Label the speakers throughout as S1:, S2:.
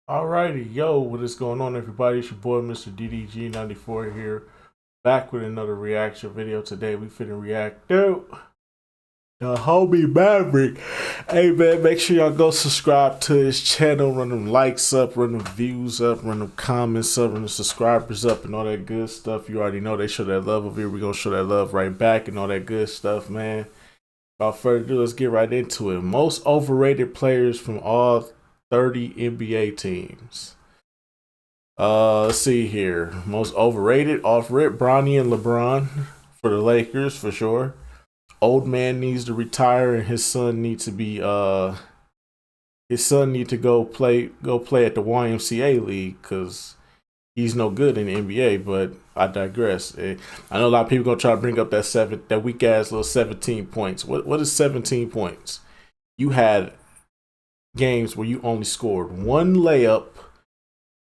S1: Alrighty, yo, what is going on, everybody? It's your boy, Mr. DDG94 here, back with another reaction video. Today, we finna react to the homie Maverick. Hey, man, make sure y'all go subscribe to his channel, run them likes up, run them views up, run them comments up, run the subscribers up, and all that good stuff. You already know they show that love over here. We're gonna show that love right back and all that good stuff, man. Without further ado, let's get right into it. Most overrated players from all 30 NBA teams. Let's see here. Most overrated, off rip, Bronny and LeBron for the Lakers for sure. Old man needs to retire and his son needs to be his son need to go play at the YMCA league because he's no good in the NBA. But I digress. I know a lot of people gonna try to bring up that weak ass little 17 points. What is 17 points? You had games where you only scored one layup,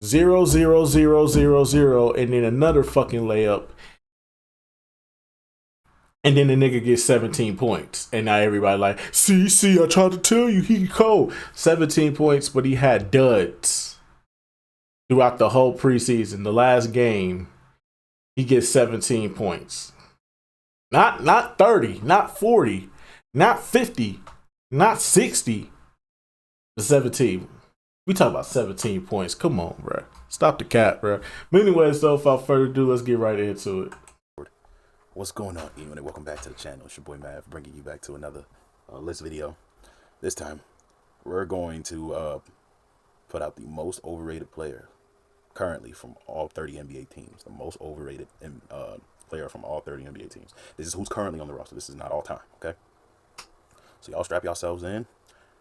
S1: 0, 0, 0, 0, 0, and then another fucking layup, and then the nigga gets 17 points. And now everybody like, see, I tried to tell you, he cold. 17 points, but he had duds throughout the whole preseason. The last game, he gets 17 points. Not 30, not 40, not 50, not 60. The 17. We talk about 17 points. Come on, bro. Stop the cap, bro. But anyways, though, without further ado, let's get right into it.
S2: What's going on, Ewan, and welcome back to the channel. It's your boy Mav, bringing you back to another list video. This time, we're going to put out the most overrated player currently from all 30 NBA teams. The most overrated player from all 30 NBA teams. This is who's currently on the roster. This is not all time, okay? So y'all strap yourselves in.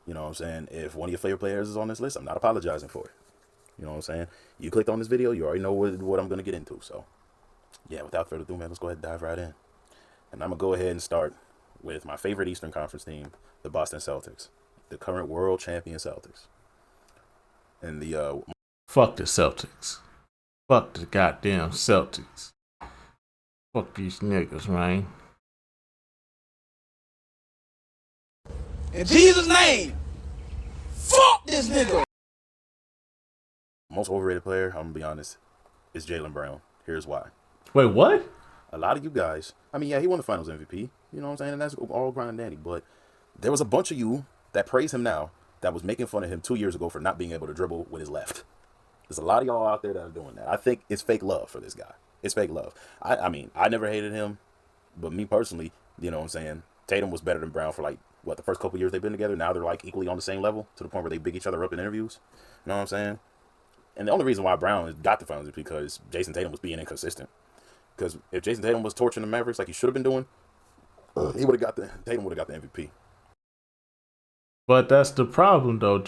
S2: You know what I'm saying? If one of your favorite players is on this list, I'm not apologizing for it. You know what I'm saying? You clicked on this video, you already know what I'm going to get into. So, yeah, without further ado, man, let's go ahead and dive right in. And I'm going to go ahead and start with my favorite Eastern Conference team, the Boston Celtics. The current world champion Celtics. And the...
S1: Fuck the Celtics. Fuck the goddamn Celtics. Fuck these niggas, man.
S3: In Jesus' name, fuck this nigga.
S2: Most overrated player, I'm going to be honest, is Jaylen Brown. Here's why.
S1: Wait, what?
S2: A lot of you guys, I mean, yeah, he won the finals MVP. You know what I'm saying? And that's all grind and dandy. But there was a bunch of you that praise him now that was making fun of him 2 years ago for not being able to dribble with his left. There's a lot of y'all out there that are doing that. I think it's fake love for this guy. It's fake love. I mean, I never hated him. But me personally, you know what I'm saying? Tatum was better than Brown for like, what, the first couple years they've been together. Now they're like equally on the same level to the point where they big each other up in interviews. You know what I'm saying? And the only reason why Brown got the finals is because Jason Tatum was being inconsistent. Because if Jason Tatum was torching the Mavericks like he should have been doing, Tatum would have got the MVP.
S1: But that's the problem, though.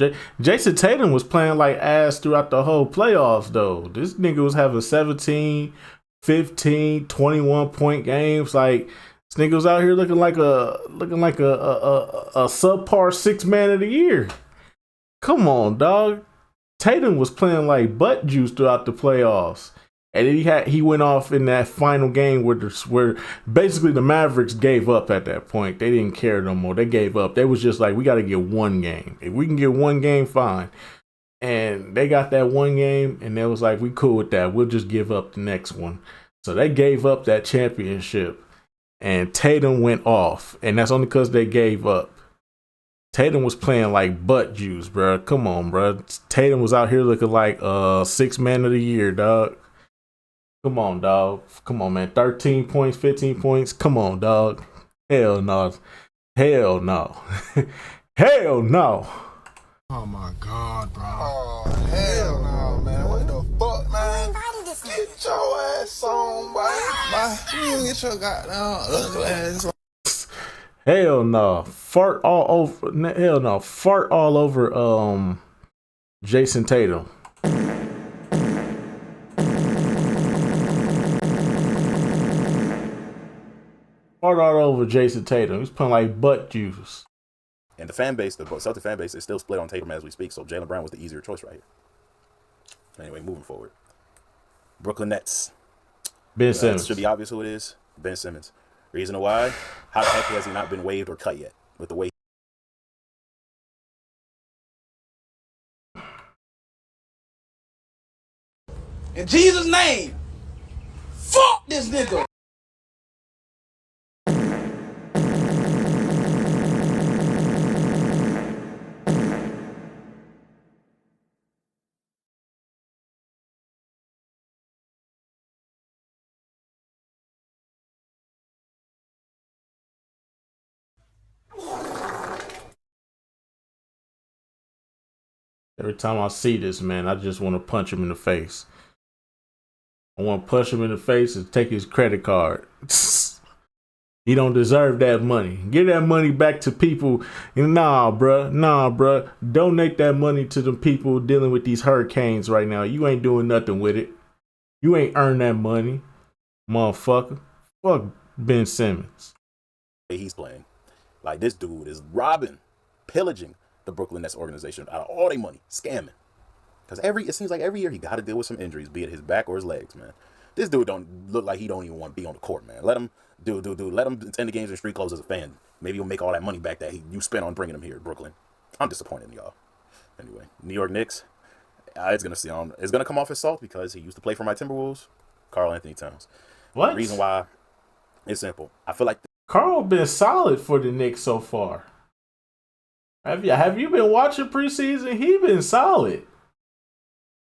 S1: Jason Tatum was playing like ass throughout the whole playoffs, though. This nigga was having 17, 15, 21 point games. Like, this nigga was out here looking like a subpar 6 man of the year. Come on, dog. Tatum was playing like butt juice throughout the playoffs. And then he went off in that final game where basically the Mavericks gave up at that point. They didn't care no more. They gave up. They was just like, we got to get one game. If we can get one game, fine. And they got that one game, and they was like, we cool with that. We'll just give up the next one. So they gave up that championship, and Tatum went off. And that's only because they gave up. Tatum was playing like butt juice, bro. Come on, bro. Tatum was out here looking like 6 man of the year, dog. Come on, dog. Come on, man. 13 points, 15 points. Come on, dog. Hell no. Hell no. Hell no.
S3: Oh my God, bro. Oh, hell no, man. What the fuck, man? Get your ass on, boy. You get your goddamn ugly ass on.
S1: Hell no. Fart all over. Hell no. Fart all over Jason Tatum. Fart all over Jason Tatum. He's playing like butt juice.
S2: And the fan base, the Celtic fan base, is still split on Tatum as we speak. So Jaylen Brown was the easier choice right here. Anyway, moving forward. Brooklyn Nets.
S1: Ben Simmons.
S2: It should be obvious who it is. Ben Simmons. Reason why? How the heck has he not been waived or cut yet? With the way
S3: In Jesus' name, fuck this nigga.
S1: Every time I see this man, I just want to punch him in the face. I want to punch him in the face and take his credit card. He don't deserve that money. Give that money back to people. Nah, bruh. Donate that money to the people dealing with these hurricanes right now. You ain't doing nothing with it. You ain't earned that money, motherfucker. Fuck Ben Simmons.
S2: He's playing. Like, this dude is robbing, pillaging the Brooklyn Nets organization out of all their money, scamming. Because it seems like every year he got to deal with some injuries, be it his back or his legs, man. This dude don't look like he don't even want to be on the court, man. Let him let him attend the games in street clothes as a fan. Maybe he'll make all that money back that you spent on bringing him here, Brooklyn. I'm disappointed in y'all. Anyway, New York Knicks. It's gonna come off as salt because he used to play for my Timberwolves, Karl Anthony Towns.
S1: What?
S2: The reason why, it's simple. I feel like
S1: Karl been solid for the Knicks so far. Have you been watching preseason? He been solid.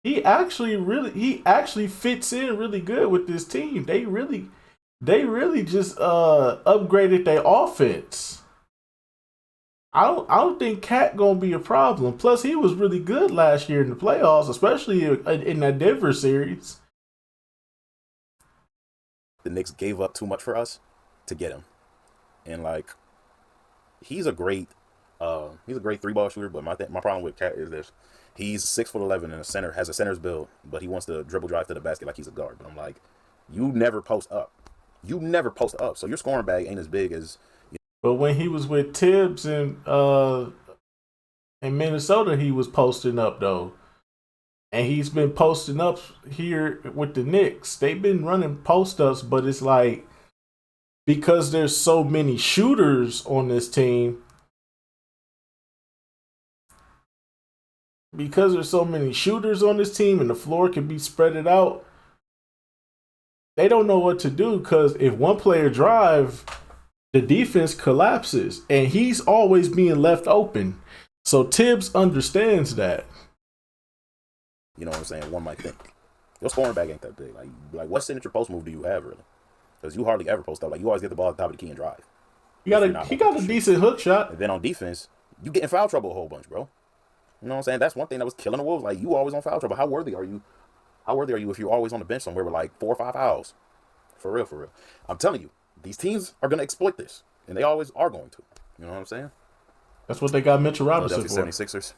S1: He actually fits in really good with this team. They really just upgraded their offense. I don't think Cat gonna be a problem. Plus, he was really good last year in the playoffs, especially in that Denver series.
S2: the Knicks gave up too much for us to get him, and like he's a great three-ball shooter. But my problem with Cat is this: he's 6'11" and has a center's build, but he wants to dribble drive to the basket like he's a guard. But I'm like, you never post up. So your scoring bag ain't as big as.
S1: But when he was with Tibbs in Minnesota, he was posting up though. And he's been posting up here with the Knicks. They've been running post-ups, but it's like because there's so many shooters on this team, and the floor can be spread out, they don't know what to do because if one player drive, the defense collapses, and he's always being left open. So Tibbs understands that.
S2: You know what I'm saying? One might think your scoring bag ain't that big. Like what signature post move do you have really? Because you hardly ever post up. Like you always get the ball at the top of the key and drive.
S1: He got a decent hook shot.
S2: And then on defense, you get in foul trouble a whole bunch, bro. You know what I'm saying? That's one thing that was killing the Wolves. Like you always on foul trouble. How worthy are you? If you're always on the bench somewhere with like 4 or 5 fouls? For real. I'm telling you, these teams are gonna exploit this, and they always are going to. You know what I'm saying?
S1: That's what they got Mitchell Robinson for.
S2: 76ers.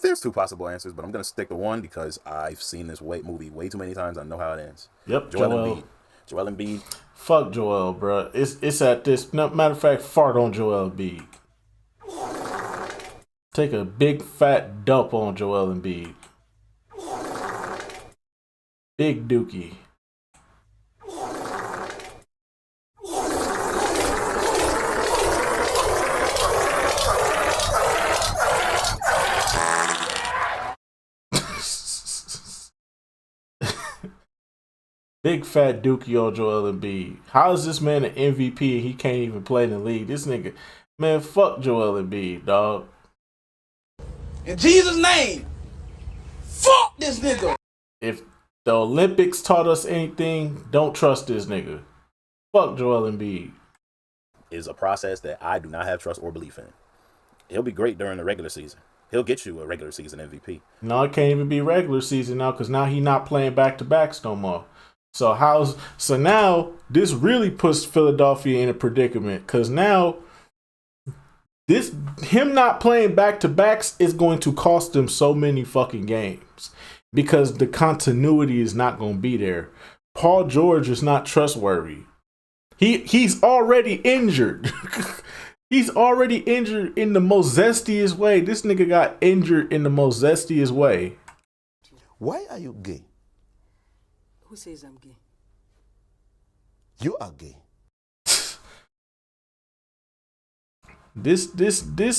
S2: There's 2 possible answers, but I'm going to stick to one because I've seen this movie way too many times. I know how it ends.
S1: Yep,
S2: Joel Embiid.
S1: Fuck Joel, bro. It's at this. Matter of fact, fart on Joel Embiid. Take a big fat dump on Joel Embiid. Big dookie. Big fat dookie on Joel Embiid. How is this man an MVP and he can't even play in the league? This nigga, man, fuck Joel Embiid, dog.
S3: In Jesus' name, fuck this nigga.
S1: If the Olympics taught us anything, don't trust this nigga. Fuck Joel Embiid.
S2: Is a process that I do not have trust or belief in. He'll be great during the regular season. He'll get you a regular season MVP.
S1: No, it can't even be regular season now because now he not playing back-to-backs no more. So now this really puts Philadelphia in a predicament because now him not playing back-to-backs is going to cost them so many fucking games because the continuity is not going to be there. Paul George is not trustworthy. He's already injured. He's already injured in the most zestiest way. This nigga got injured in the most zestiest way.
S4: Why are you gay?
S5: Who says I'm gay?
S4: You are gay.
S1: This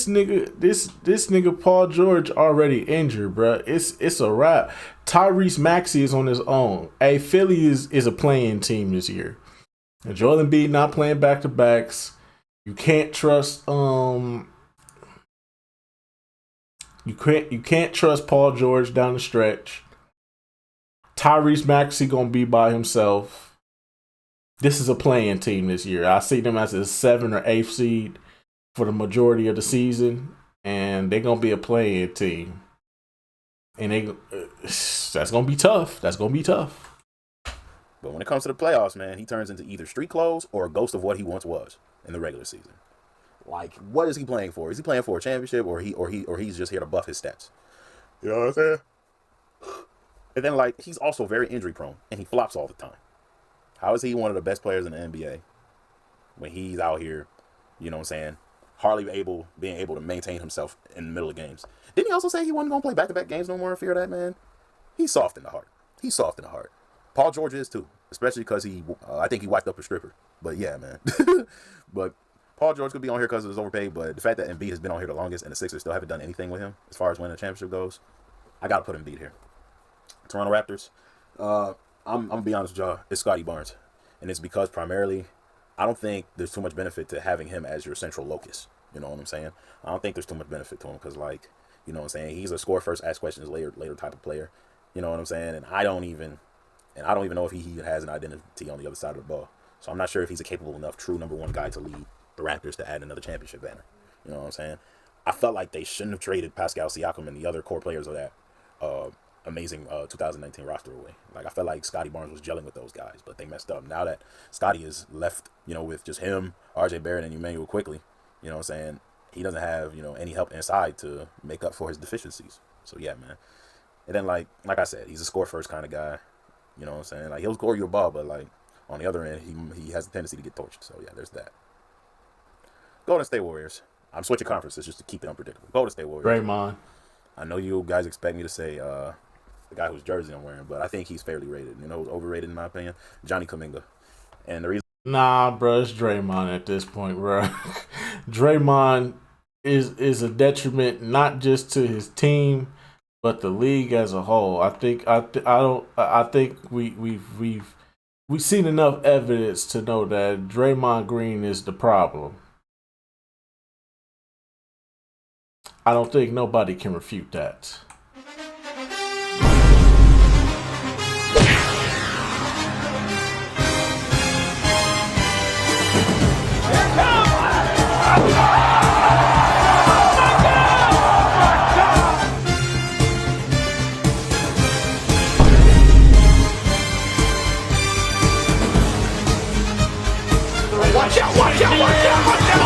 S1: nigga Paul George already injured, bro. It's a wrap. Tyrese Maxey is on his own. Hey, Philly is a playing team this year. And Joel Embiid not playing back to backs. You can't trust you can't trust Paul George down the stretch. Tyrese Maxey gonna be by himself. This is a playing team this year. I see them as a 7th or 8th seed for the majority of the season, and they're gonna be a playing team, and that's gonna be tough. That's gonna be tough.
S2: But when it comes to the playoffs, man, he turns into either street clothes or a ghost of what he once was in the regular season. Like, what is he playing for? Is he playing for a championship, or he's just here to buff his stats? You know what I'm saying? And then, like, he's also very injury prone, and he flops all the time. How is he one of the best players in the NBA when he's out here, you know what I'm saying, hardly being able to maintain himself in the middle of games? Didn't he also say he wasn't going to play back-to-back games no more in fear of that, man? He's soft in the heart. He's soft in the heart. Paul George is, too, especially because I think he wiped up a stripper. But, yeah, man. But Paul George could be on here because of his overpaid, but the fact that Embiid has been on here the longest and the Sixers still haven't done anything with him as far as winning a championship goes, I got to put Embiid here. Toronto Raptors, I'm going to be honest with y'all, it's Scotty Barnes. And it's because primarily, I don't think there's too much benefit to having him as your central locus. You know what I'm saying? I don't think there's too much benefit to him because, like, you know what I'm saying? He's a score first, ask questions later type of player. You know what I'm saying? And I don't even know if he even has an identity on the other side of the ball. So I'm not sure if he's a capable enough true number one guy to lead the Raptors to add another championship banner. You know what I'm saying? I felt like they shouldn't have traded Pascal Siakam and the other core players of that amazing 2019 roster away. Like, I felt like Scotty Barnes was gelling with those guys, but they messed up. Now that Scotty is left, you know, with just him, RJ Barrett, and Emmanuel Quickly, you know what I'm saying, he doesn't have, you know, any help inside to make up for his deficiencies. So, yeah, man. And then, like I said, he's a score-first kind of guy. You know what I'm saying? Like, he'll score you a ball, but, like, on the other end, he has a tendency to get torched. So, yeah, there's that. Golden State Warriors. I'm switching conferences just to keep it unpredictable. Golden State Warriors.
S1: Draymond.
S2: I know you guys expect me to say the guy whose jersey I'm wearing, but I think he's fairly rated. You know who's overrated in my opinion? Johnny Kuminga. And the reason...
S1: Nah, bro, it's Draymond at this point, bro. Draymond is a detriment not just to his team, but the league as a whole. I think we've seen enough evidence to know that Draymond Green is the problem. I don't think nobody can refute that.
S6: Watch out, watch out, watch out, watch out!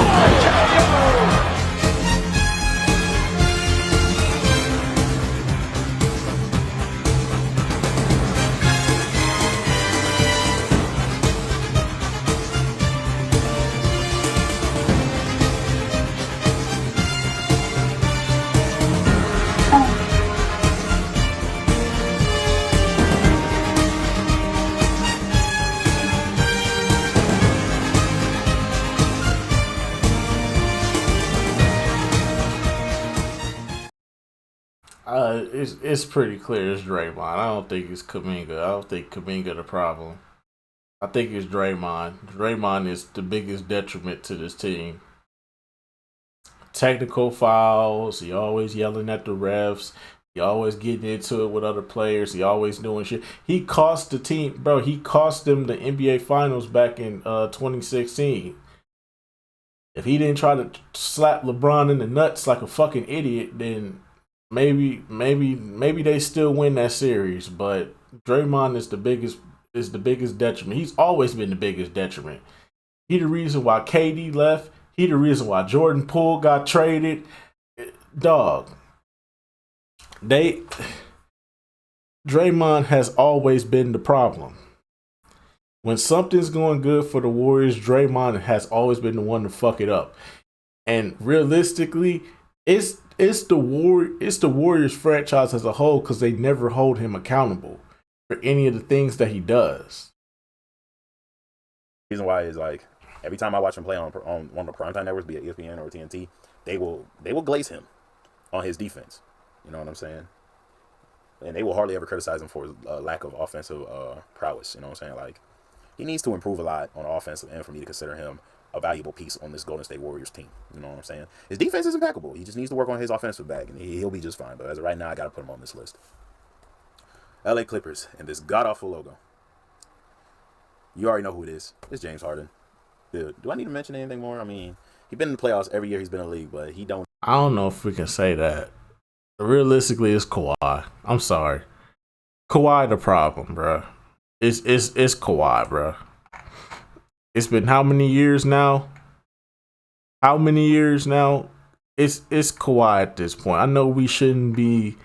S1: It's pretty clear it's Draymond. I don't think it's Kuminga. I don't think Kuminga the problem. I think it's Draymond. Draymond is the biggest detriment to this team. Technical fouls. He always yelling at the refs. He always getting into it with other players. He always doing shit. He cost the team, bro. He cost them the NBA Finals back in 2016. If he didn't try to slap LeBron in the nuts like a fucking idiot, then maybe they still win that series. But Draymond is the biggest detriment. He's always been the biggest detriment. He the reason why KD left. He the reason why Jordan Poole got traded. Dog. Draymond has always been the problem. When something's going good for the Warriors, Draymond has always been the one to fuck it up. And realistically, it's the Warriors franchise as a whole because they never hold him accountable for any of the things that he does.
S2: The reason why is, like, Every time I watch him play on one of the primetime networks, be it ESPN or TNT, they will glaze him on his defense. You know what I'm saying? And they will hardly ever criticize him for his lack of offensive prowess. You know what I'm saying? Like, he needs to improve a lot on the offensive end for me to consider him a valuable piece on this Golden State Warriors team. You know what I'm saying? His defense is impeccable. He just needs to work on his offensive bag, and he'll be just fine. But as of right now, I got to put him on this list. LA Clippers and this god-awful logo. You already know who it is. It's James Harden. Dude, do I need to mention anything more? I mean, he's been in the playoffs every year he's been in the league, but he don't.
S1: I don't know if we can say that. Realistically, it's Kawhi. I'm sorry. Kawhi the problem, bro. It's Kawhi, bro. It's been how many years now? How many years now? It's Kawhi at this point. I know we shouldn't be.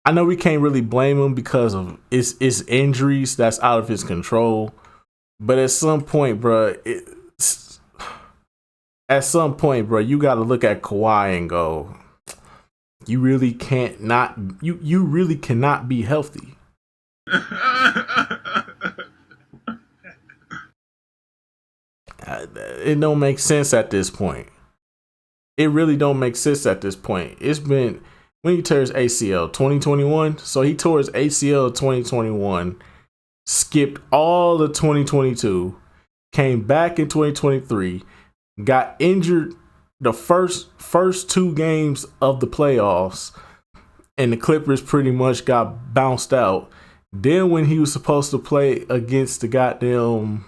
S1: I know we can't really blame him because of it's injuries that's out of his control. But at some point, bro, you got to look at Kawhi and go, you really can't not. You really cannot be healthy. It don't make sense at this point. It really don't make sense at this point. It's been when he tore his ACL 2021. So he tore his ACL 2021, skipped all the 2022, came back in 2023, got injured the first 2 games of the playoffs, and the Clippers pretty much got bounced out. Then when he was supposed to play against the goddamn,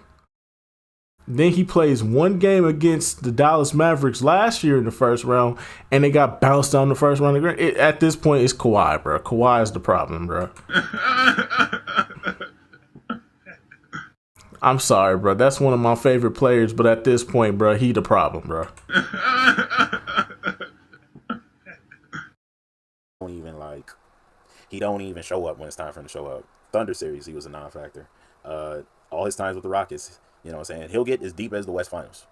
S1: then he plays 1 game against the Dallas Mavericks last year in the first round, and they got bounced out in the first round. At this point, it's Kawhi, bro. Kawhi is the problem, bro. I'm sorry, bro. That's one of my favorite players, but at this point, bro, he the problem, bro.
S2: He don't even show up when it's time for him to show up. Thunder series, he was a non-factor. All his times with the Rockets, you know what I'm saying? He'll get as deep as the West Finals.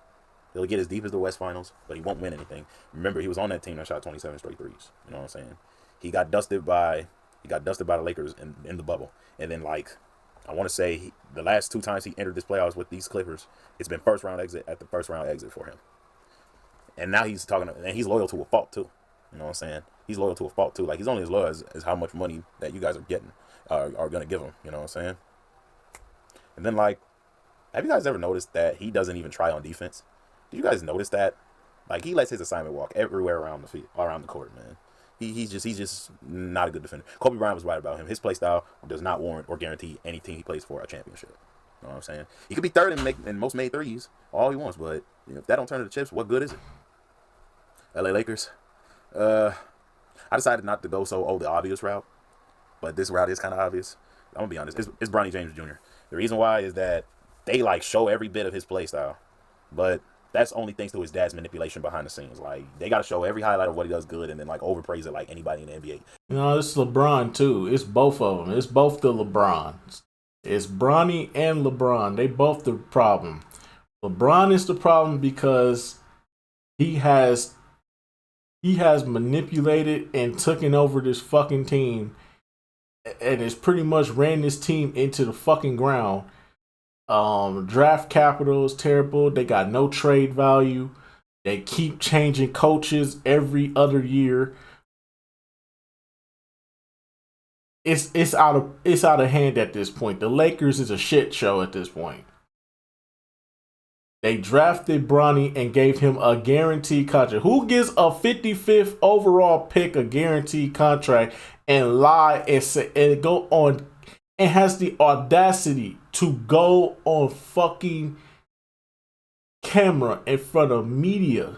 S2: He'll get as deep as the West Finals, but he won't win anything. Remember, he was on that team that shot 27 straight threes. You know what I'm saying? He got dusted by the Lakers in the bubble. And then, like, I want to say the last 2 times he entered this playoffs with these Clippers, it's been first round exit after first round exit for him. And now he's and he's loyal to a fault too. You know what I'm saying? He's loyal to a fault too. Like, he's only as loyal as how much money that you guys are getting, are going to give him. You know what I'm saying? And then, like, have you guys ever noticed that he doesn't even try on defense? Did you guys notice that? Like, he lets his assignment walk everywhere around the court, man. He's just not a good defender. Kobe Bryant was right about him. His play style does not warrant or guarantee any team he plays for a championship. You know what I'm saying? He could be third in most made threes all he wants, but if that don't turn to the chips, what good is it? LA Lakers. I decided not to go the obvious route, but this route is kind of obvious. I'm gonna be honest. It's Bronny James Jr. The reason why is that they like show every bit of his play style, but that's only thanks to his dad's manipulation behind the scenes. Like, they got to show every highlight of what he does good and then, like, overpraise it like anybody in the NBA.
S1: You know, it's LeBron, too. It's both of them. It's both the LeBrons. It's Bronny and LeBron. They both the problem. LeBron is the problem because he has manipulated and taken over this fucking team and has pretty much ran this team into the fucking ground. Draft capital is terrible. They got no trade value. They keep changing coaches every other year. It's out of hand at this point. The Lakers is a shit show at this point. They drafted Bronny and gave him a guaranteed contract. Who gives a 55th overall pick a guaranteed contract and lie and say and go on and has the audacity to go on fucking camera in front of media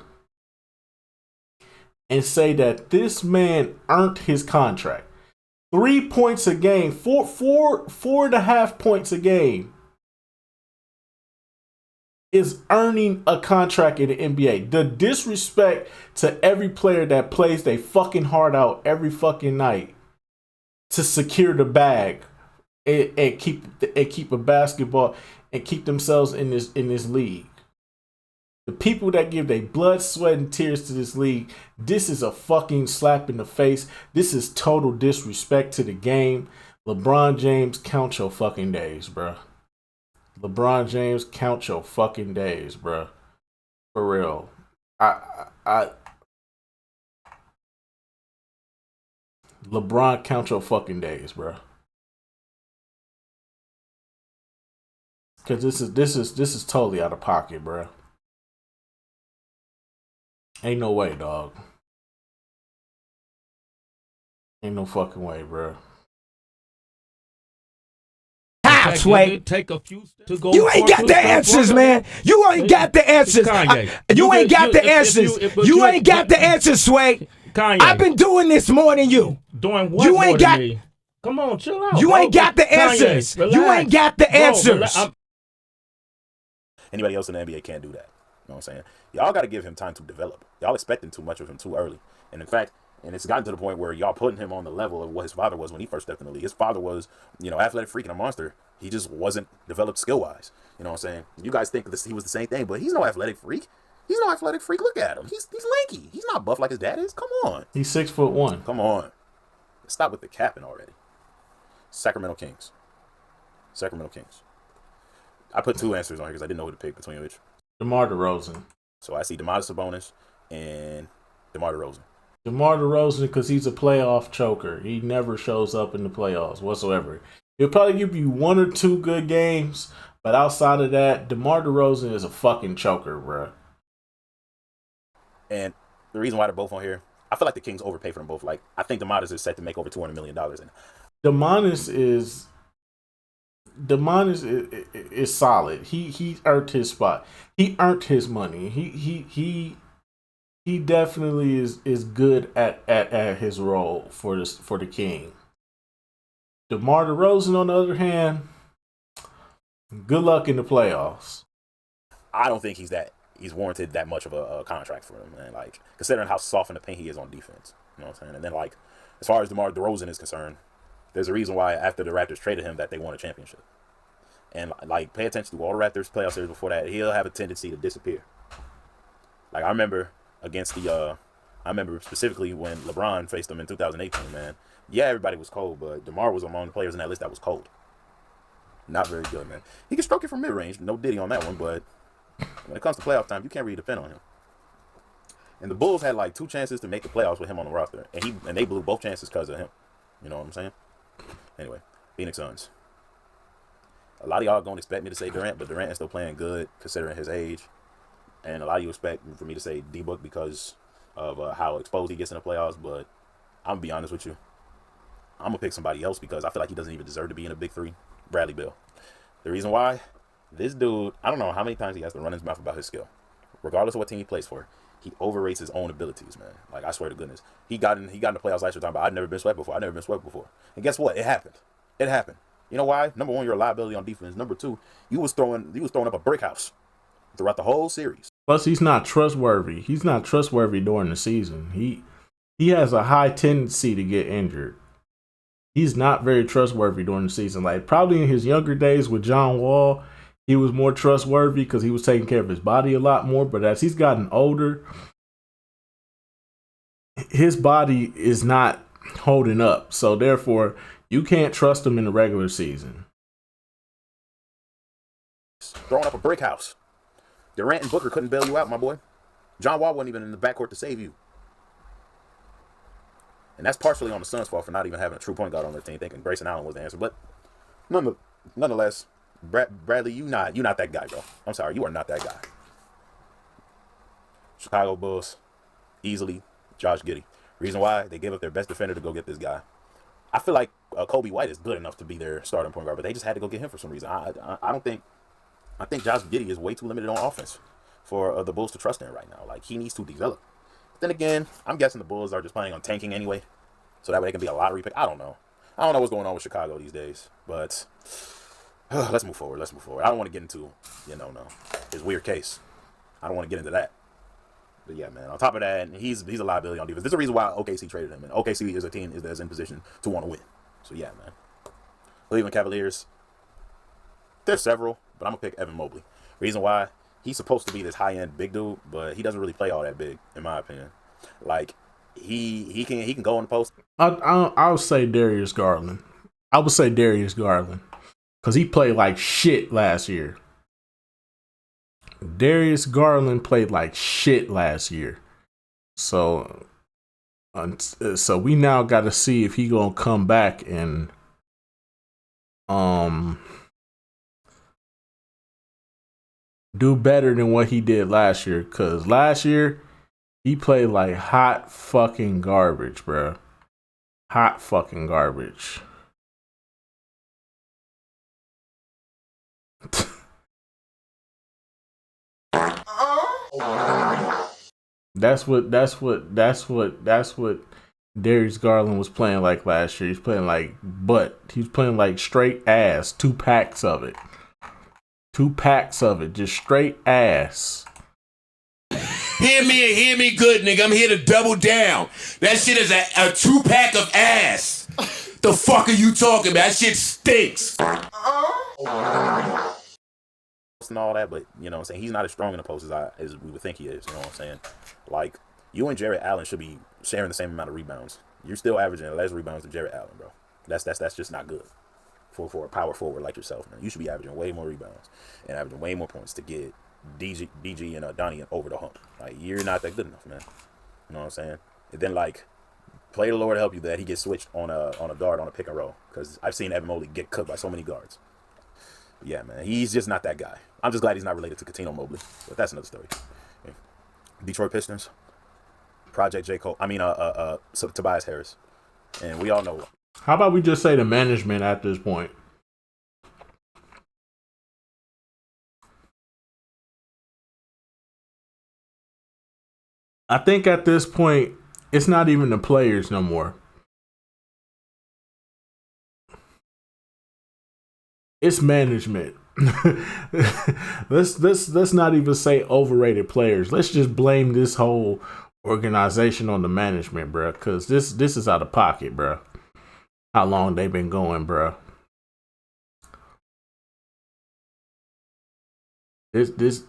S1: and say that this man earned his contract? 3 points a game, 4.5 points a game is earning a contract in the NBA. The disrespect to every player that plays their fucking heart out every fucking night to secure the bag and keep a basketball and keep themselves in this league. The people that give their blood, sweat, and tears to this league, this is a fucking slap in the face. This is total disrespect to the game. LeBron James, count your fucking days, bruh. LeBron James, count your fucking days, bruh. For real. I LeBron, count your fucking days, bro. Cause this is totally out of pocket, bro. Ain't no way, dog. Ain't no fucking way, bro.
S7: Sway.
S6: Take a few to go.
S7: You ain't got the answers, man. You ain't got the answers. You ain't got the answers. You ain't got the answers, Sway.
S6: Kanye.
S7: I've been doing this more than you.
S6: Doing what?
S7: You ain't got.
S6: Come on, chill out.
S7: You
S6: bro.
S7: ain't got the answers.
S6: Kanye,
S7: You ain't got the answers.
S2: Anybody else in the NBA can't do that. You know what I'm saying? Y'all got to give him time to develop. Y'all expecting too much of him too early. And in fact, it's gotten to the point where y'all putting him on the level of what his father was when he first stepped in the league. His father was, athletic freak and a monster. He just wasn't developed skill-wise. You know what I'm saying? You guys think he was the same thing, but he's no athletic freak. He's no athletic freak. Look at him. He's lanky. He's not buff like his dad is. Come on.
S1: He's 6'1".
S2: Come on. Stop with the capping already. Sacramento Kings. I put two answers on here because I didn't know who to pick between which.
S1: DeMar DeRozan.
S2: So I see Domantas Sabonis and DeMar DeRozan.
S1: DeMar DeRozan, because he's a playoff choker. He never shows up in the playoffs whatsoever. He'll probably give you 1 or 2 good games, but outside of that, DeMar DeRozan is a fucking choker, bro.
S2: And the reason why they're both on here, I feel like the Kings overpay for them both. Like, I think Domantas is set to make over $200 million. And
S1: Domantas is solid. He earned his spot. He earned his money. He definitely is good at his role for the King. DeMar DeRozan, on the other hand, good luck in the playoffs.
S2: I don't think he's warranted that much of a contract for him, man. Like, considering how soft in the paint he is on defense. You know what I'm saying? And then, like, as far as DeMar DeRozan is concerned, there's a reason why after the Raptors traded him that they won a championship. And, like, pay attention to all the Raptors playoff series before that. He'll have a tendency to disappear. Like, I remember specifically when LeBron faced him in 2018, man. Yeah, everybody was cold, but DeMar was among the players in that list that was cold. Not very good, man. He can stroke it from mid-range. No diddy on that one, but when it comes to playoff time, you can't really depend on him. And the Bulls had, like, 2 chances to make the playoffs with him on the roster. And they blew both chances because of him. You know what I'm saying? Anyway, Phoenix Suns. A lot of y'all going to expect me to say Durant, but Durant is still playing good considering his age. And a lot of you expect for me to say D-Book because of how exposed he gets in the playoffs. But I'm going to be honest with you. I'm going to pick somebody else because I feel like he doesn't even deserve to be in a big 3. Bradley Beal. The reason why? This dude, I don't know how many times he has to run his mouth about his skill. Regardless of what team he plays for, he overrates his own abilities, man. Like, I swear to goodness. He got in the playoffs last year talking about, I've never been swept before. And guess what? It happened. You know why? Number 1, you're a liability on defense. Number 2, you was throwing up a brick house throughout the whole series.
S1: Plus, he's not trustworthy. He's not trustworthy during the season. He has a high tendency to get injured. He's not very trustworthy during the season. Like, probably in his younger days with John Wall, he was more trustworthy because he was taking care of his body a lot more. But as he's gotten older, his body is not holding up. So, therefore, you can't trust him in the regular season.
S2: Throwing up a brick house. Durant and Booker couldn't bail you out, my boy. John Wall wasn't even in the backcourt to save you. And that's partially on the Suns' fault for not even having a true point guard on their team, thinking Grayson Allen was the answer. But nonetheless, Bradley, you not that guy, bro. I'm sorry, you are not that guy. Chicago Bulls, easily, Josh Giddey. Reason why? They gave up their best defender to go get this guy. I feel like Kobe White is good enough to be their starting point guard, but they just had to go get him for some reason. I think Josh Giddey is way too limited on offense for the Bulls to trust in right now. Like, he needs to develop. Then again, I'm guessing the Bulls are just planning on tanking anyway, so that way they can be a lottery pick. I don't know what's going on with Chicago these days, but let's move forward. I don't want to get into, his weird case. I don't want to get into that. But yeah, man, on top of that, he's a liability on defense. There's a reason why OKC traded him, and OKC is a team that's in position to want to win. So yeah, man. Cleveland Cavaliers, there's several, but I'm going to pick Evan Mobley. Reason why? He's supposed to be this high-end big dude, but he doesn't really play all that big, in my opinion. Like, he can go in the post.
S1: I would say Darius Garland. Because he played like shit last year. Darius Garland played like shit last year. So we now got to see if he gonna come back and do better than what he did last year. Cause last year he played like hot fucking garbage, bro. Hot fucking garbage. That's what Darius Garland was playing like last year. He's playing like butt. He's playing like straight ass. 2 packs of it. 2 packs of it. Just straight ass.
S8: Hear me and hear me good, nigga. I'm here to double down. That shit is a 2-pack of ass. The fuck are you talking about? That shit stinks.
S2: And all that, but you know what I'm saying, he's not as strong in the post as we would think he is. You know what I'm saying? Like, you and Jarrett Allen should be sharing the same amount of rebounds. You're still averaging less rebounds than Jarrett Allen, bro. That's just not good for a power forward like yourself, man. You should be averaging way more rebounds and averaging way more points to get DG and Donnie over the hump. Like, you're not that good enough, man. You know what I'm saying? And then, like, play the Lord help you that he gets switched on a guard on a pick and roll, because I've seen Evan Mobley get cooked by so many guards. But yeah, man, he's just not that guy. I'm just glad he's not related to Cuttino Mobley, but that's another story. Yeah. Detroit Pistons, Project J. Cole. So Tobias Harris, and we all know.
S1: How about we just say the management at this point? I think at this point, it's not even the players no more. It's management. Let's not even say overrated players. Let's just blame this whole organization on the management, bro. Because this is out of pocket, bro. How long they been going, bro?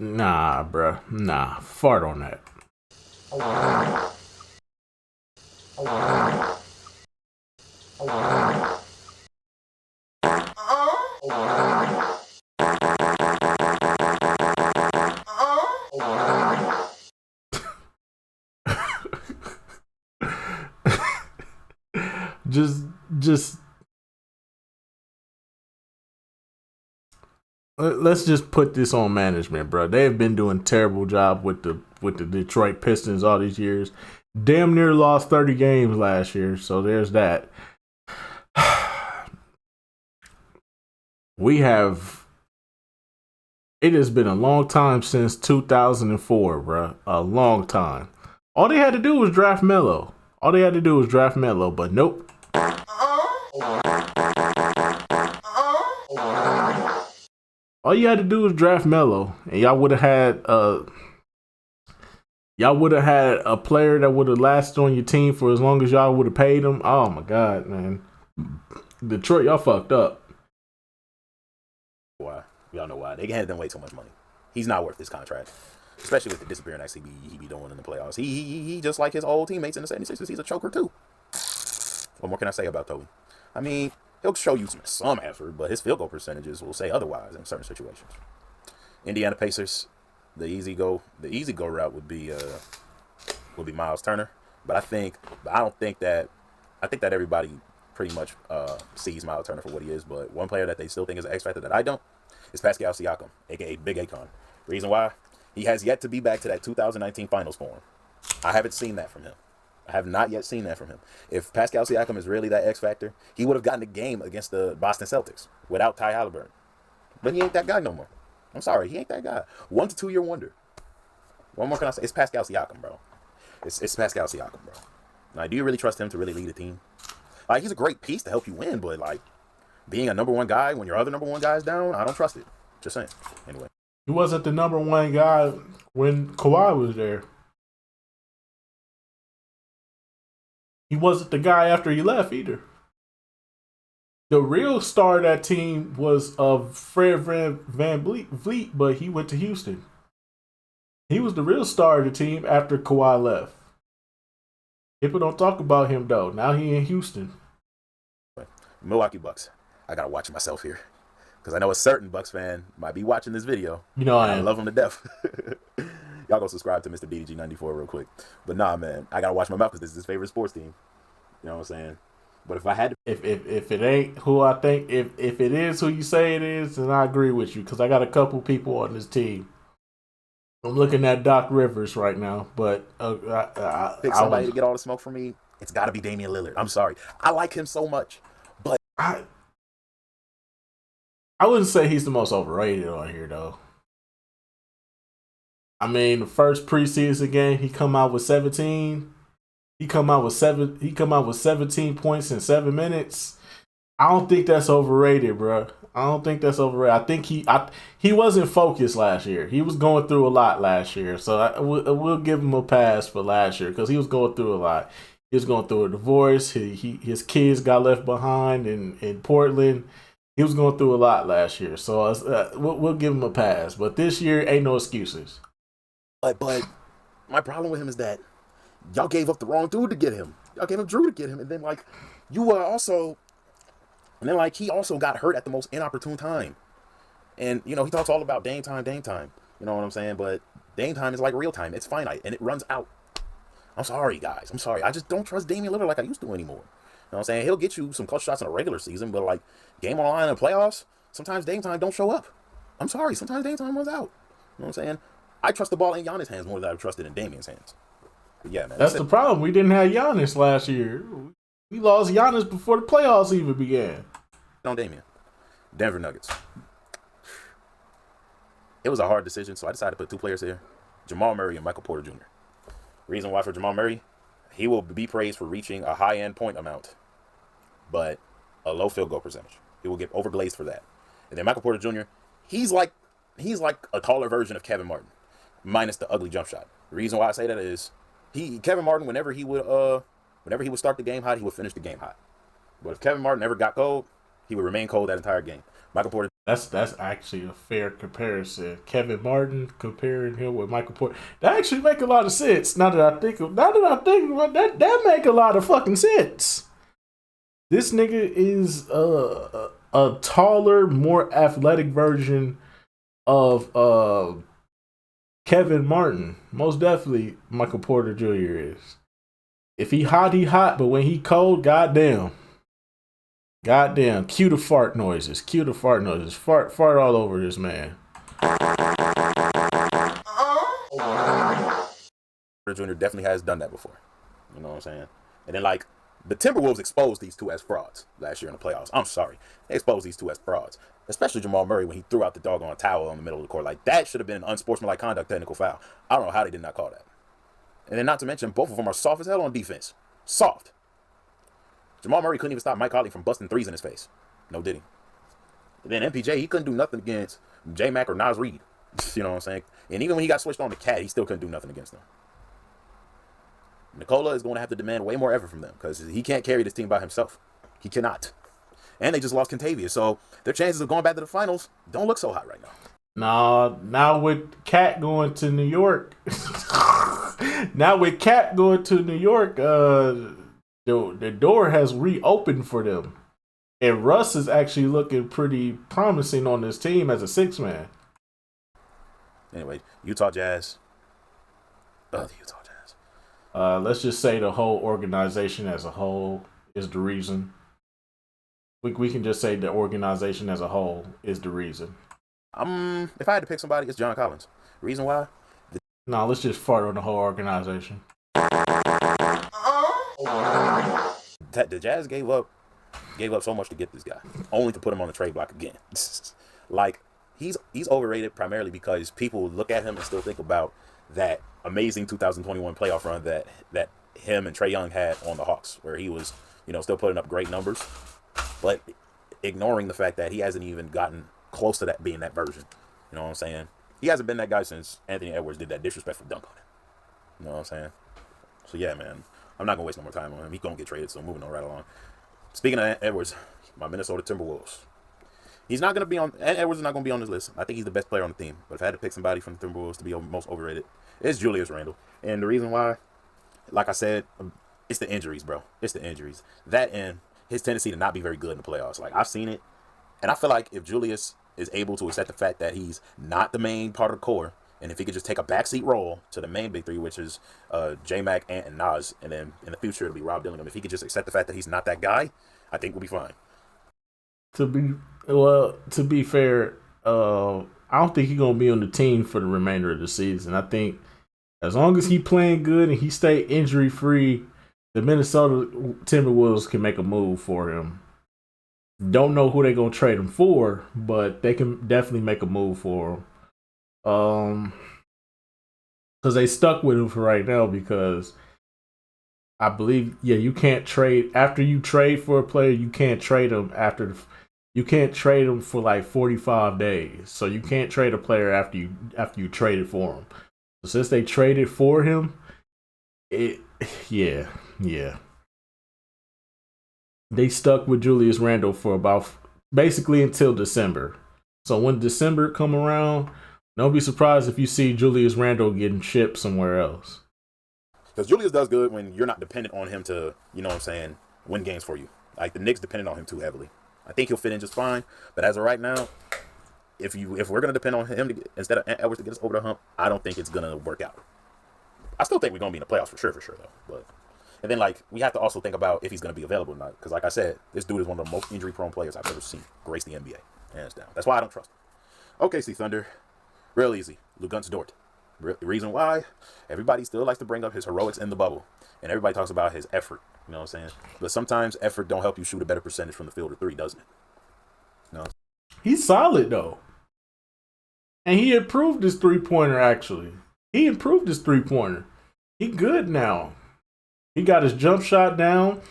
S1: Nah, bro. Nah, fart on that. just let's just put this on management, bro. They have been doing a terrible job with the Detroit Pistons all these years. Damn near lost 30 games last year, so there's that. It has been a long time since 2004, bro. A long time. All they had to do was draft Melo. But nope. All you had to do was draft Melo, and y'all would have had a player that would have lasted on your team for as long as y'all would have paid him. Oh my God, man. Detroit, y'all fucked up.
S2: Why? We all know why. They handed them way too much money. He's not worth this contract, especially with the disappearing acts he be doing in the playoffs. He just like his old teammates in the 76ers. He's a choker too. What more can I say about Toby? I mean, he'll show you some effort, but his field goal percentages will say otherwise in certain situations. Indiana Pacers, the easy go route would be Miles Turner, but I think that everybody pretty much sees Miles Turner for what he is. But one player that they still think is an X factor that I don't is Pascal Siakam, aka Big Akon. Reason why? He has yet to be back to that 2019 Finals form. I haven't seen that from him. I have not yet seen that from him. If Pascal Siakam is really that X factor, he would have gotten the game against the Boston Celtics without Ty Halliburton. But he ain't that guy no more. I'm sorry, he ain't that guy. 1 to 2 year wonder. One more can I say? It's Pascal Siakam, bro. It's Pascal Siakam, bro. Like, do you really trust him to really lead a team? Like, he's a great piece to help you win, but like being a number one guy when your other number one guy is down, I don't trust it. Just saying. Anyway.
S1: He wasn't the number one guy when Kawhi was there. He wasn't the guy after he left either. The real star of that team was Fred Van Vliet, but he went to Houston. He was the real star of the team after Kawhi left. People don't talk about him, though. Now he in Houston.
S2: Milwaukee Bucks. I got to watch myself here because I know a certain Bucks fan might be watching this video.
S1: You know I
S2: I
S1: am.
S2: love him to death. Y'all go subscribe to Mr. DDG94 real quick. But nah, man, I gotta watch my mouth because this is his favorite sports team. You know what I'm saying? But if I had to,
S1: If it ain't who I think, if it is who you say it is, then I agree with you because I got a couple people on this team. I'm looking at Doc Rivers right now, but
S2: pick somebody to get all the smoke from me, it's got to be Damian Lillard. I'm sorry, I like him so much, but
S1: I wouldn't say he's the most overrated on here though. I mean, the first preseason game, he come out with 17. He come out with 17 points in 7 minutes. I don't think that's overrated, bro. I don't think that's overrated. I think he wasn't focused last year. He was going through a lot last year, so we'll give him a pass for last year because he was going through a lot. He was going through a divorce. His kids got left behind in Portland. He was going through a lot last year, so we'll give him a pass. But this year, ain't no excuses.
S2: But my problem with him is that y'all gave up the wrong dude to get him. Y'all gave him Drew to get him, and then he also got hurt at the most inopportune time. And he talks all about Dame time. You know what I'm saying? But Dame time is like real time. It's finite and it runs out. I'm sorry, guys. I'm sorry. I just don't trust Damian Lillard like I used to anymore. You know what I'm saying? He'll get you some clutch shots in a regular season, but like game on the line in the playoffs, sometimes Dame time don't show up. I'm sorry. Sometimes Dame time runs out. You know what I'm saying? I trust the ball in Giannis' hands more than I've trusted in Damian's hands. But yeah, man.
S1: That's the problem. We didn't have Giannis last year. We lost Giannis before the playoffs even began.
S2: On Damian. Denver Nuggets. It was a hard decision, so I decided to put 2 players here. Jamal Murray and Michael Porter Jr. Reason why for Jamal Murray, he will be praised for reaching a high-end point amount, but a low field goal percentage. He will get overglazed for that. And then Michael Porter Jr., he's like a taller version of Kevin Martin, minus the ugly jump shot. The reason why I say that is Kevin Martin, whenever he would start the game hot, he would finish the game hot. But if Kevin Martin ever got cold, he would remain cold that entire game. Michael Porter.
S1: That's actually a fair comparison. Kevin Martin comparing him with Michael Porter. That actually make a lot of sense. Now that I think about that make a lot of fucking sense. This nigga is a taller, more athletic version of Kevin Martin. Most definitely Michael Porter Jr. is. If he hot, he hot, but when he cold, goddamn. Goddamn, cue the fart noises. Fart all over this man.
S2: Jr. definitely has done that before. You know what I'm saying? And then, the Timberwolves exposed these two as frauds last year in the playoffs. I'm sorry. They exposed these two as frauds. Especially Jamal Murray when he threw out the doggone towel in the middle of the court. That should have been an unsportsmanlike conduct technical foul. I don't know how they did not call that. And then not to mention, both of them are soft as hell on defense. Soft. Jamal Murray couldn't even stop Mike Conley from busting threes in his face. No did he. And then MPJ, he couldn't do nothing against J-Mac or Nas Reed. You know what I'm saying? And even when he got switched on to Cat, he still couldn't do nothing against them. Nikola is going to have to demand way more effort from them because he can't carry this team by himself. He cannot. And they just lost Kentavious, so their chances of going back to the finals don't look so hot right now.
S1: Nah, now with Cat going to New York, the door has reopened for them. And Russ is actually looking pretty promising on this team as a 6-man.
S2: Anyway, Utah Jazz. The Utah Jazz.
S1: Let's just say the whole organization as a whole is the reason. We can just say the organization as a whole is the reason.
S2: If I had to pick somebody, it's John Collins. Reason why?
S1: Let's just fart on the whole organization.
S2: The Jazz gave up so much to get this guy, only to put him on the trade block again. He's overrated primarily because people look at him and still think about that amazing 2021 playoff run that him and Trae Young had on the Hawks, where he was, still putting up great numbers, but ignoring the fact that he hasn't even gotten close to that being that version. You know what I'm saying? He hasn't been that guy since Anthony Edwards did that disrespectful dunk on him. You know what I'm saying? So yeah, man, I'm not gonna waste no more time on him. He's gonna get traded, so moving on right along. Speaking of Edwards, my Minnesota Timberwolves. Edwards is not gonna be on this list. I think he's the best player on the team. But if I had to pick somebody from the Timberwolves to be most overrated, it's Julius Randle. And the reason why, like I said, it's the injuries, bro. It's the injuries. That and his tendency to not be very good in the playoffs. I've seen it. And I feel like if Julius is able to accept the fact that he's not the main part of the core, and if he could just take a backseat role to the main big three, which is J-Mac, Ant, and Nas, and then in the future it'll be Rob Dillingham. If he could just accept the fact that he's not that guy, I think we'll be fine.
S1: To be fair, I don't think he's gonna be on the team for the remainder of the season. I think as long as he playing good and he stay injury free, the Minnesota Timberwolves can make a move for him. Don't know who they're gonna trade him for, but they can definitely make a move for him. Because they stuck with him for right now because I believe, you can't trade after you trade for a player. You can't trade him you can't trade him for like 45 days. So you can't trade a player after you traded for him. So since they traded for him, yeah. They stuck with Julius Randle for about basically until December. So when December come around, don't be surprised if you see Julius Randle getting shipped somewhere else.
S2: Because Julius does good when you're not dependent on him to, win games for you. Like the Knicks depended on him too heavily. I think he'll fit in just fine. But as of right now, if we're gonna depend on him instead of Edwards to get us over the hump, I don't think it's gonna work out. I still think we're gonna be in the playoffs for sure though. But and then we have to also think about if he's gonna be available or not. Because like I said, this dude is one of the most injury prone players I've ever seen grace the NBA, hands down. That's why I don't trust him. OKC Thunder, real easy. Luguntz Dort. The reason why, everybody still likes to bring up his heroics in the bubble. And everybody talks about his effort. You know what I'm saying? But sometimes effort don't help you shoot a better percentage from the field of three, doesn't it? No.
S1: He's solid, though. And he improved his three-pointer, actually. He improved his three-pointer. He good now. He got his jump shot down.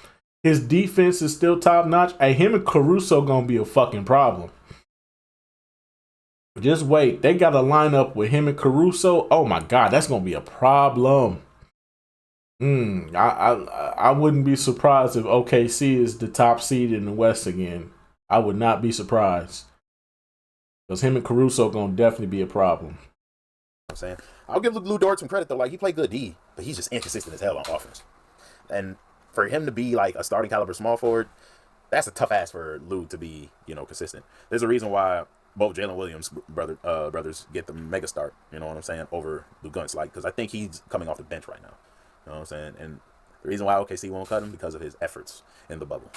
S1: His defense is still top-notch. Hey, him and Caruso gonna be a fucking problem. Just wait. They got a lineup with him and Caruso. Oh, my God. That's gonna be a problem. I wouldn't be surprised if OKC is the top seed in the West again. I would not be surprised. Because him and Caruso going to definitely be a problem.
S2: I'm saying, I'll give Lou Dort some credit though. He played good D, but he's just inconsistent as hell on offense. And for him to be a starting caliber small forward, that's a tough ask for Lou to be, consistent. There's a reason why both Jalen Williams brothers get the mega start, you know what I'm saying, over Luguntz, because I think he's coming off the bench right now. You know what I'm saying? And the reason why OKC won't cut him because of his efforts in the bubble.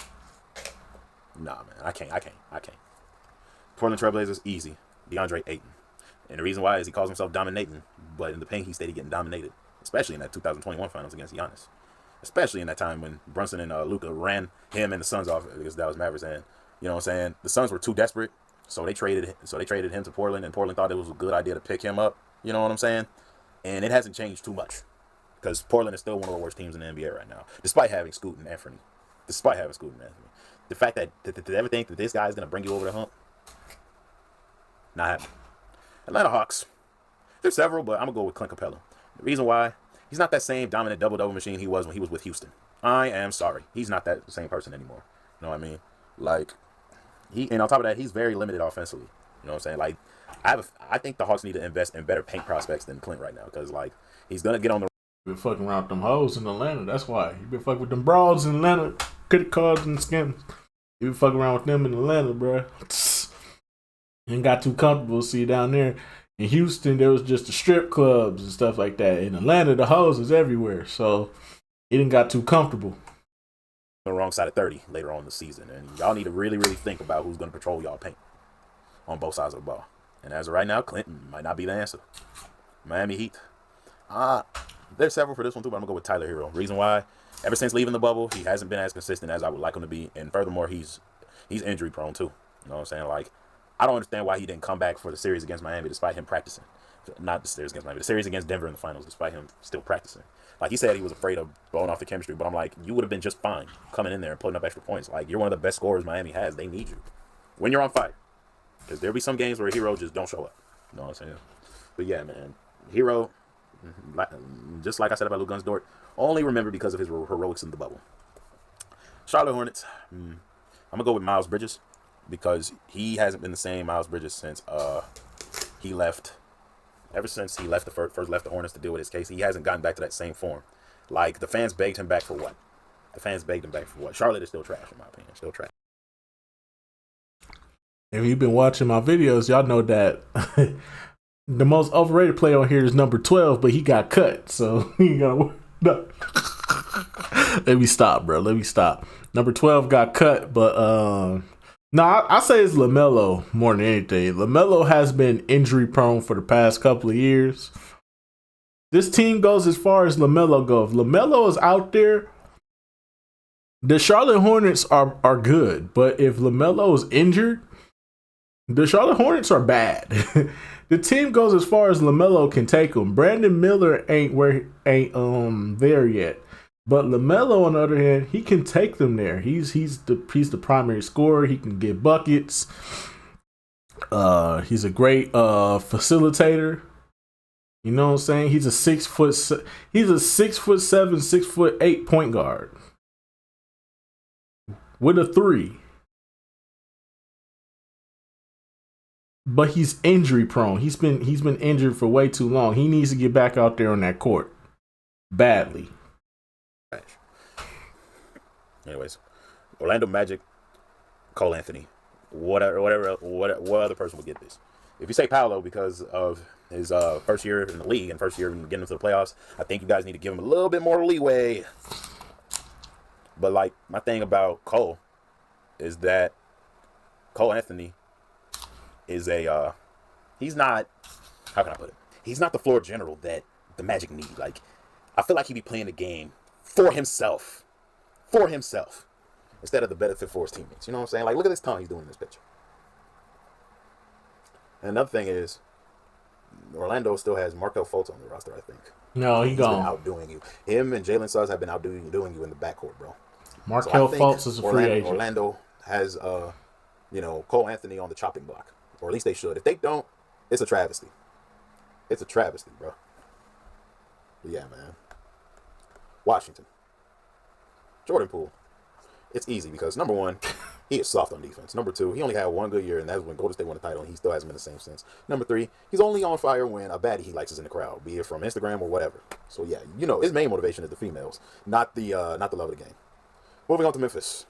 S2: Nah, man, I can't. Portland Trailblazers, easy. DeAndre Ayton. And the reason why is he calls himself dominating, but in the paint he stayed getting dominated, especially in that 2021 finals against Giannis. Especially in that time when Brunson and Luka ran him and the Suns off against Dallas Mavericks. And, you know what I'm saying, the Suns were too desperate, so they traded him to Portland, and Portland thought it was a good idea to pick him up. You know what I'm saying? And it hasn't changed too much. Because Portland is still one of the worst teams in the NBA right now, despite having Scoot and Anthony. The fact that they ever think that this guy is going to bring you over the hump, not happening. Atlanta Hawks. There's several, but I'm going to go with Clint Capella. The reason why, he's not that same dominant double-double machine he was when he was with Houston. I am sorry. He's not that same person anymore. You know what I mean? And on top of that, he's very limited offensively. You know what I'm saying? I think the Hawks need to invest in better paint prospects than Clint right now, because he's going to get on the
S1: been fucking around with them hoes in Atlanta. That's why. You been fucking with them broads in Atlanta. Credit cards and skins. You been fucking around with them in Atlanta, bro. And got too comfortable. See, down there in Houston, there was just the strip clubs and stuff like that. In Atlanta, the hoes is everywhere. So he didn't got too comfortable.
S2: The wrong side of 30 later on in the season. And y'all need to really, really think about who's going to patrol y'all paint on both sides of the ball. And as of right now, Clinton might not be the answer. Miami Heat. There's several for this one too, but I'm going to go with Tyler Hero. Reason why, ever since leaving the bubble, he hasn't been as consistent as I would like him to be. And furthermore, he's injury prone too. You know what I'm saying? I don't understand why he didn't come back for the series against Miami despite him practicing. Not the series against Miami, the series against Denver in the finals despite him still practicing. He said he was afraid of blowing off the chemistry, but I'm you would have been just fine coming in there and putting up extra points. You're one of the best scorers Miami has. They need you when you're on fire. Because there'll be some games where Hero just don't show up. You know what I'm saying? But yeah, man. Hero, just like I said about Luguntz Dort, only remember because of his heroics in the bubble. Charlotte Hornets, I'm going to go with Miles Bridges because he hasn't been the same Miles Bridges since he left. Ever since he left first left the Hornets to deal with his case, he hasn't gotten back to that same form. The fans begged him back for what? Charlotte is still trash, in my opinion. Still trash.
S1: If you've been watching my videos, y'all know that the most overrated player on here is number 12, but he got cut, so he got no. Let me stop, bro. Let me stop. Number 12 got cut, but I say it's LaMelo more than anything. LaMelo has been injury prone for the past couple of years. This team goes as far as LaMelo goes. If LaMelo is out there, the Charlotte Hornets are good, but if LaMelo is injured, the Charlotte Hornets are bad. The team goes as far as LaMelo can take them. Brandon Miller ain't there yet. But LaMelo, on the other hand, he can take them there. He's the primary scorer. He can get buckets. He's a great facilitator. You know what I'm saying? He's a 6'7", 6'8" point guard with a 3. But he's injury prone. He's been injured for way too long. He needs to get back out there on that court badly.
S2: Anyways, Orlando Magic, Cole Anthony, what other person would get this? If you say Paolo because of his first year in the league and first year in getting into the playoffs, I think you guys need to give him a little bit more leeway. But like my thing about Cole is that Cole Anthony is he's not, how can I put it? He's not the floor general that the Magic need. Like, I feel like he'd be playing the game for himself. Instead of the benefit for his teammates. You know what I'm saying? Like, look at this time he's doing in this picture. And another thing is, Orlando still has Markelle Fultz on the roster, I think.
S1: No, he's gone.
S2: Been outdoing you. Him and Jalen Suggs have been outdoing you in the backcourt, bro.
S1: Markelle Fultz is a free agent.
S2: Orlando has, Cole Anthony on the chopping block. Or at least they should. If they don't, it's a travesty. It's a travesty, bro. But yeah, man. Washington. Jordan Poole. It's easy because, number one, he is soft on defense. Number two, he only had one good year, and that was when Golden State won the title, and he still hasn't been the same since. Number three, he's only on fire when a baddie he likes is in the crowd, be it from Instagram or whatever. So yeah, his main motivation is the females, not the love of the game. Moving on to Memphis.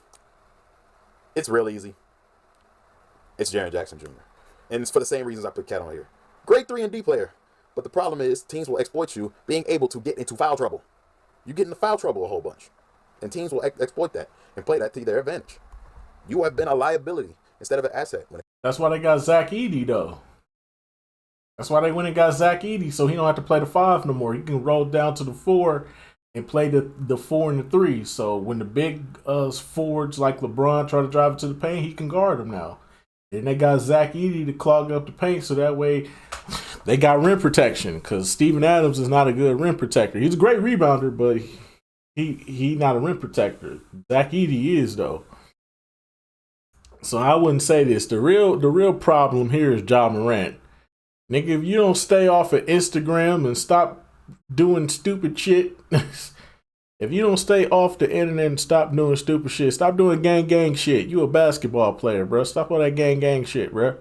S2: It's real easy. It's Jaren Jackson Jr. And it's for the same reasons I put Cat on here. Great 3-and-D player. But the problem is teams will exploit you being able to get into foul trouble. You get into foul trouble a whole bunch. And teams will exploit that and play that to their advantage. You have been a liability instead of an asset.
S1: That's why they got Zach Edey, though. That's why they went and got Zach Edey, so he don't have to play the 5 no more. He can roll down to the 4 and play the 4 and the 3. So when the big forwards like LeBron try to drive it to the paint, he can guard them now. And they got Zach Edey to clog up the paint, so that way they got rim protection. Because Steven Adams is not a good rim protector. He's a great rebounder, but he not a rim protector. Zach Edey is, though. So I wouldn't say this. The real problem here is Ja Morant. Nigga, if you don't stay off of Instagram and stop doing stupid shit, if you don't stay off the internet and stop doing stupid shit, stop doing gang shit. You a basketball player, bro. Stop all that gang shit, bro.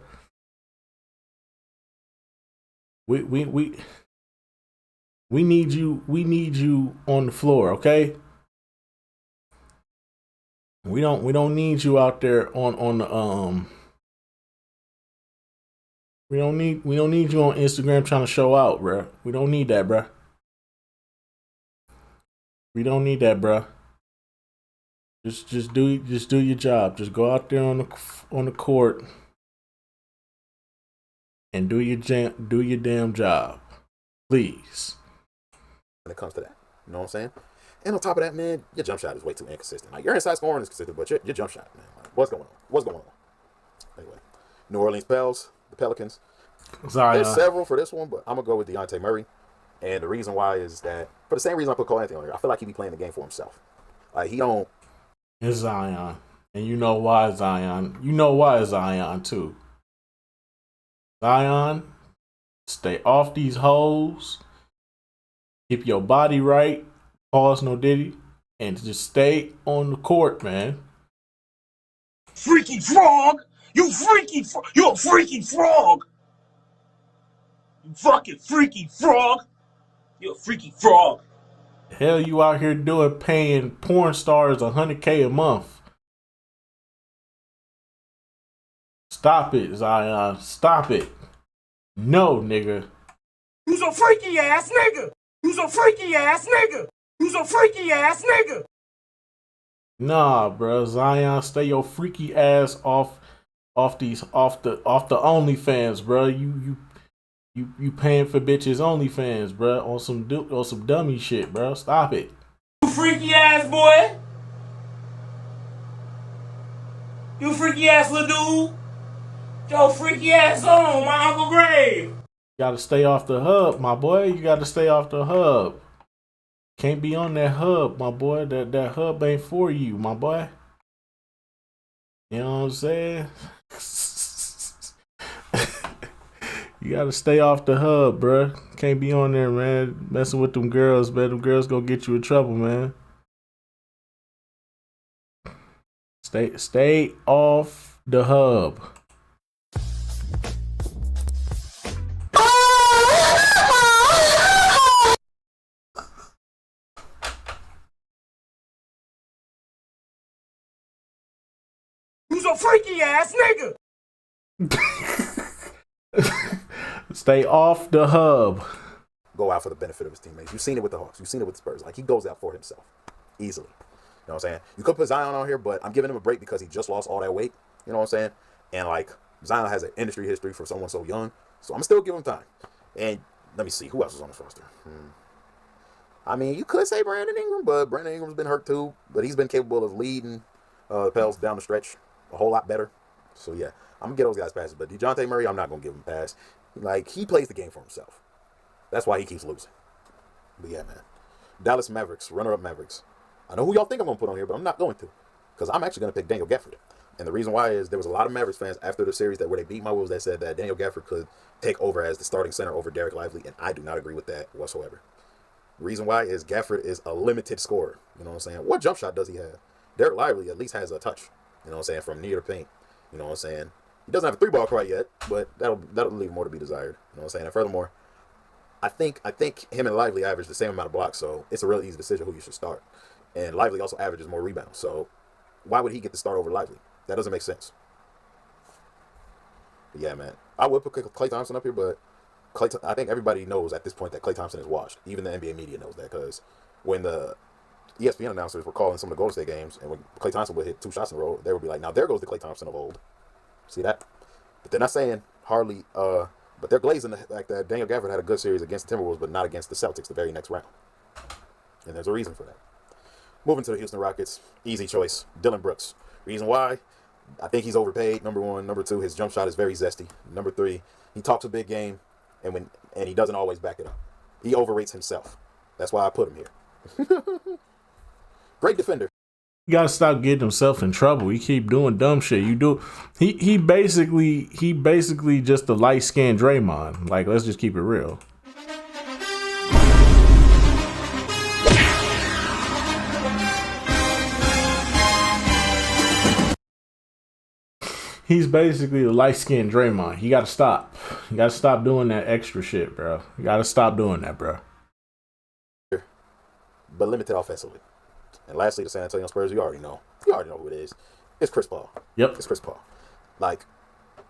S1: We need you on the floor, okay? We don't need you out there on the we don't need you on Instagram trying to show out, bro. We don't need that, bro. We don't need that, bro. Just do your job. Just go out there on the court and do your damn job, please.
S2: When it comes to that, you know what I'm saying? And on top of that, man, your jump shot is way too inconsistent. Like, your inside scoring is consistent, but your jump shot, man, like, what's going on? Anyway, New Orleans Pels, the Pelicans.
S1: Zion.
S2: There's several for this one, but I'm gonna go with DeJounte Murray. And the reason why is that, for the same reason I put Cole Anthony on here, I feel like he be playing the game for himself. Like, he don't.
S1: It's Zion. And you know why Zion. You know why Zion, too. Zion, stay off these hoes. Keep your body right. Pause, no diddy. And just stay on the court, man.
S6: Freaky frog! You're a freaky frog! You fucking freaky frog! You're a freaky frog!
S1: Hell, you out here paying porn stars $100K a month. Stop it, Zion. Stop it. No, nigga.
S6: You's a freaky ass nigga. You's a freaky ass nigga. You's a freaky ass nigga.
S1: Nah, bro. Zion, stay your freaky ass off the OnlyFans, bro. You paying for bitches OnlyFans, bro, on some dummy shit, bro. Stop it.
S6: You freaky ass boy. You freaky ass little dude. Yo, freaky ass on my Uncle Grave.
S1: You gotta stay off the hub, my boy. You gotta stay off the hub. Can't be on that hub, my boy. That hub ain't for you, my boy. You know what I'm saying? You gotta stay off the hub, bruh. Can't be on there, man. Messing with them girls, man. Them girls gonna get you in trouble, man. Stay off the hub.
S6: You's a freaky ass nigga.
S1: Stay off the hub.
S2: Go out for the benefit of his teammates. You've seen it with the Hawks. You've seen it with the Spurs. Like, he goes out for himself. Easily. You know what I'm saying? You could put Zion on here, but I'm giving him a break because he just lost all that weight. You know what I'm saying? And, like, Zion has an industry history for someone so young. So I'm still giving him time. And let me see. Who else is on this roster? I mean, you could say Brandon Ingram, but Brandon Ingram's been hurt too. But he's been capable of leading the Pels down the stretch a whole lot better. So, yeah, I'm going to get those guys passes. But DeJounte Murray, I'm not going to give him a pass. Like, he plays the game for himself. That's why he keeps losing. But, yeah, man. Dallas Mavericks, runner-up Mavericks. I know who y'all think I'm going to put on here, but I'm not going to. Because I'm actually going to pick Daniel Gafford. And the reason why is there was a lot of Mavericks fans after the series where they beat my Wolves that said that Daniel Gafford could take over as the starting center over Derek Lively, and I do not agree with that whatsoever. The reason why is Gafford is a limited scorer. You know what I'm saying? What jump shot does he have? Derek Lively at least has a touch. You know what I'm saying? From near the paint. You know what I'm saying? He doesn't have a three-ball quite yet, but that'll leave more to be desired. You know what I'm saying? And furthermore, I think him and Lively average the same amount of blocks, so it's a really easy decision who you should start. And Lively also averages more rebounds, so why would he get the start over Lively? That doesn't make sense. But yeah, man. I would put Klay Thompson up here, but I think everybody knows at this point that Klay Thompson is washed. Even the NBA media knows that, because when the ESPN announcers were calling some of the Golden State games, and when Klay Thompson would hit 2 shots in a row, they would be like, now there goes the Klay Thompson of old. See that? But they're not saying hardly, but they're glazing the fact that Daniel Gafford had a good series against the Timberwolves, but not against the Celtics the very next round. And there's a reason for that. Moving to the Houston Rockets, easy choice, Dillon Brooks. Reason why? I think he's overpaid, number one. Number two, his jump shot is very zesty. Number three, he talks a big game, and he doesn't always back it up. He overrates himself. That's why I put him here. Great defender.
S1: You gotta stop getting himself in trouble. He keep doing dumb shit. He basically just a light skinned Draymond. Like, let's just keep it real. He's basically a light skinned Draymond. You gotta stop. You gotta stop doing that extra shit, bro. You gotta stop doing that, bro.
S2: But limited offensively. And lastly, the San Antonio Spurs, you already know. You already know who it is. It's Chris Paul.
S1: Yep.
S2: It's Chris Paul. Like,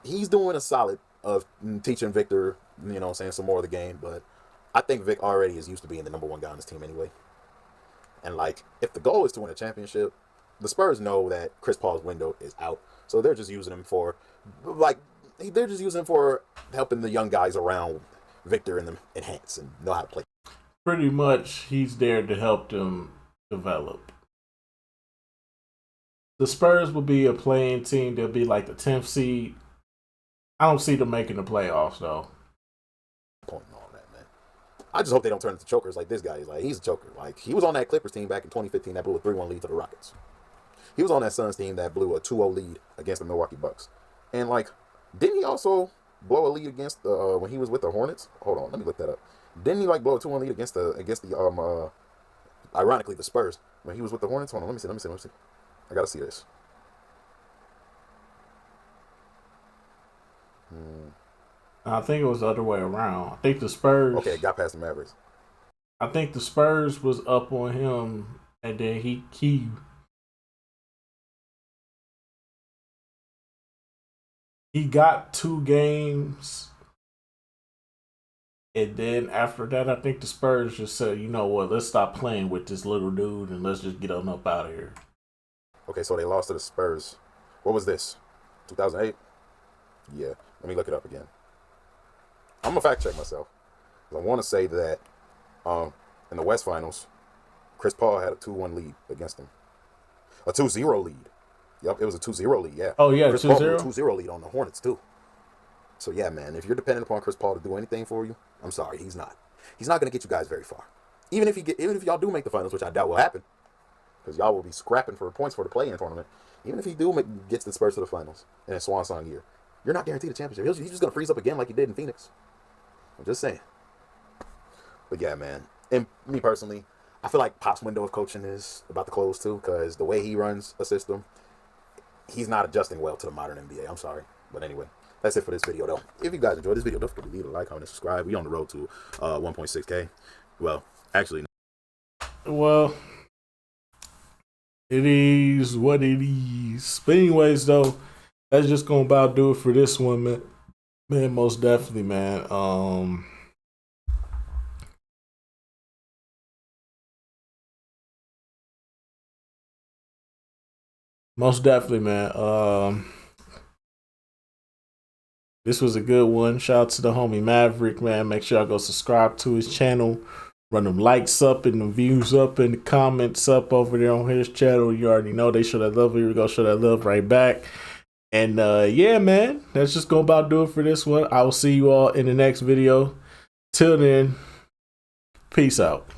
S2: he's doing a solid of teaching Victor, you know what I'm saying, some more of the game. But I think Vic already is used to being the number one guy on his team anyway. And, like, if the goal is to win a championship, the Spurs know that Chris Paul's window is out. So they're just using him for, like, helping the young guys around Victor and them enhance and know how to play.
S1: Pretty much, he's there to help them develop. The Spurs will be a playing team. They'll be like the 10th seed. I don't see them making the playoffs, though.
S2: Point on that, man. I just hope they don't turn into chokers like this guy. He's a choker. Like, he was on that Clippers team back in 2015 that blew a 3-1 lead to the Rockets. He was on that Suns team that blew a 2-0 lead against the Milwaukee Bucks. And, like, didn't he also blow a lead against when he was with the Hornets? Hold on, let me look that up. Didn't he, like, blow a 2-1 lead against the ironically, the Spurs when he was with the Hornets? Hold on, let me see. I gotta see this.
S1: I think it was the other way around. I think the Spurs.
S2: Okay, it got past the Mavericks.
S1: I think the Spurs was up on him, and then he he got 2 games. And then after that, I think the Spurs just said, you know what, let's stop playing with this little dude and let's just get on up out of here.
S2: Okay, so they lost to the Spurs. What was this? 2008? Yeah, let me look it up again. I'm going to fact check myself. I want to say that in the West Finals, Chris Paul had a 2-1 lead against him. A 2-0 lead. Yep, it was a 2-0 lead, yeah.
S1: Oh, yeah,
S2: Chris
S1: 2-0?
S2: Paul had a 2-0 lead on the Hornets, too. So, yeah, man, if you're dependent upon Chris Paul to do anything for you, I'm sorry, he's not. He's not going to get you guys very far. Even if y'all do make the finals, which I doubt will happen, because y'all will be scrapping for points for the play-in tournament. Even if he gets the Spurs to the finals in a swan song year, you're not guaranteed a championship. He's just going to freeze up again like he did in Phoenix. I'm just saying. But, yeah, man. And me personally, I feel like Pop's window of coaching is about to close, too, because the way he runs a system, he's not adjusting well to the modern NBA. I'm sorry. But anyway. That's it for this video, though. If you guys enjoyed this video, don't forget to leave a like, comment, and subscribe. We on the road to 1.6K. Well, actually.
S1: Well, it is what it is. But anyways, though, that's just going to about do it for this one, man. Man, most definitely, man. Most definitely, man. This was a good one. Shout out to the homie Maverick, man. Make sure y'all go subscribe to his channel. Run them likes up and the views up and the comments up over there on his channel. You already know they show that love. Here we go, show that love right back. And yeah, man, that's just gonna about do it for this one. I will see you all in the next video. Till then, peace out.